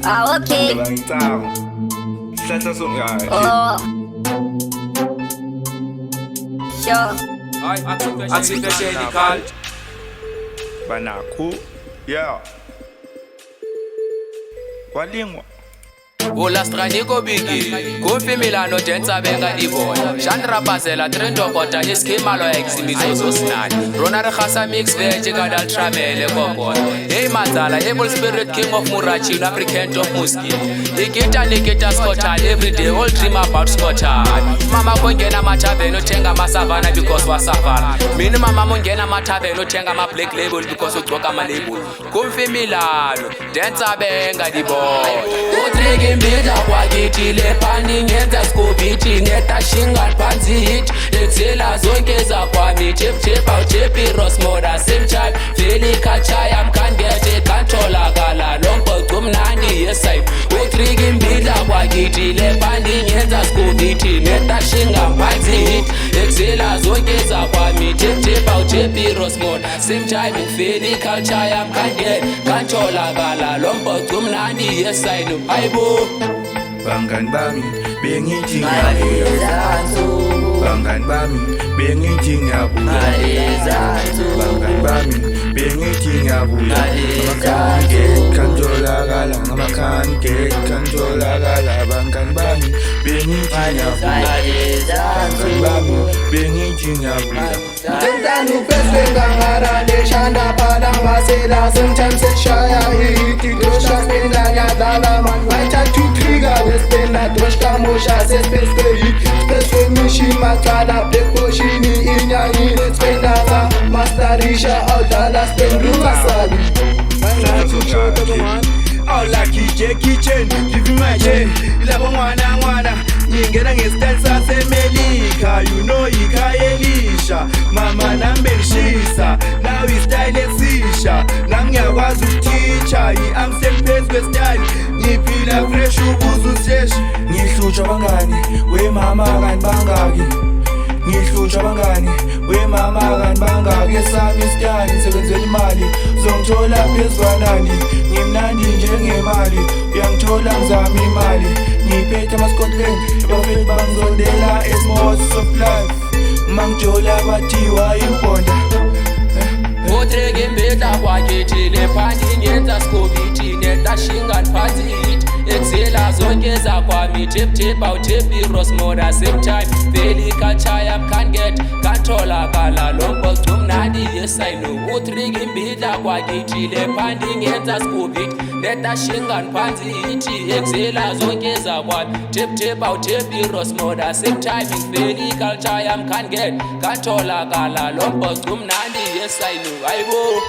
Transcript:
Ah, okay. Oh. Sure. Active shady call. Banaku, yeah. Walingwa. Ula straniko bigi Kumfi Milano densa benga iboya Chandra Basela Trento Kota Iskima lo eximizo snai Ronare Khasa mix vege gadal tramele kokon Hey Mazala able spirit king of Murachi African of Muski Nikita Scotland every day all dream about Scotland Mama kongena matabe no tenga masavana because wasafara Mini mama mongena matabe no tenga ma black label because utoka ma label Kumfi Milano densa benga iboya Mbida kwa kiti lepani ngenza skubiti Ngeta shinga panzi hit Exela zonkeza kwa mi Chip out chippy Ross moda same time Fili kachaya mkan get it Kantola gala Lompo kumnani yes I Utrigi mbida kwa kiti lepani ngenza skubiti Ngeta shinga panzi hit Exela zonkeza kwa mi Chip out chippy Ross moda same time Fili kachaya mkan get Kantola gala Lompo kumnani yes I know Aibo Bangan bami, bengithi ngiyabuzathu. Bangan bami, bengithi ngiyabuzathu. Bangan bami, bengithi ngiyabuzathu. Kanjolakala ngamakhanke, kanjolakala bangan bami, bengithi ngiyabuzathu. Bangan bami, bengithi ngiyabuzathu. Tentando pesca ngara de chanda pada masela sometimes it shaya hit doshka spenda ya dala man wacha tu trigger spenda doshka mosha se pesca hit pesca mishi makala deposhini inyani spenda la masterisha all dala spendu kasabi mana tu choto man all like kitchen give me my chain ilabo mwana ngingena ngestansa semelika you know ikayelisha mama nambelishisa now is style esisha nangiyakwazi ukuthicha i-amsel phezu kwestyle ngiphila fresh ukuzusesh Ngihlutshwa bangani, we mama kani bangaki. Ngihlutshwa bangani, we mama kani bangaki. Esami isitani nisebenzela imali, zongithola phezwanani. Ngimnandi njengemali, uyangithola ngizama imali. Ngiphethe ama-Scotland, abafethu bangizondela eSmos of life. Mangijola bathiwa imponda. Utrigi mbida kwa kiti lepani ngenza skubiti Neta shinga npanzi hit Exela zonkeza kwa mi Tip out chippy Ross moda same time Feli kachaya mkan get Kantola gala lombo kumnandi yes I know Utrigi mbida kwa kiti lepani ngenza skubiti Neta shinga npanzi hit Exela zonkeza kwa mi Tip out chippy Ross moda same time Feli kachaya mkan get Kantola gala lombo kumnandi yes I know Aibo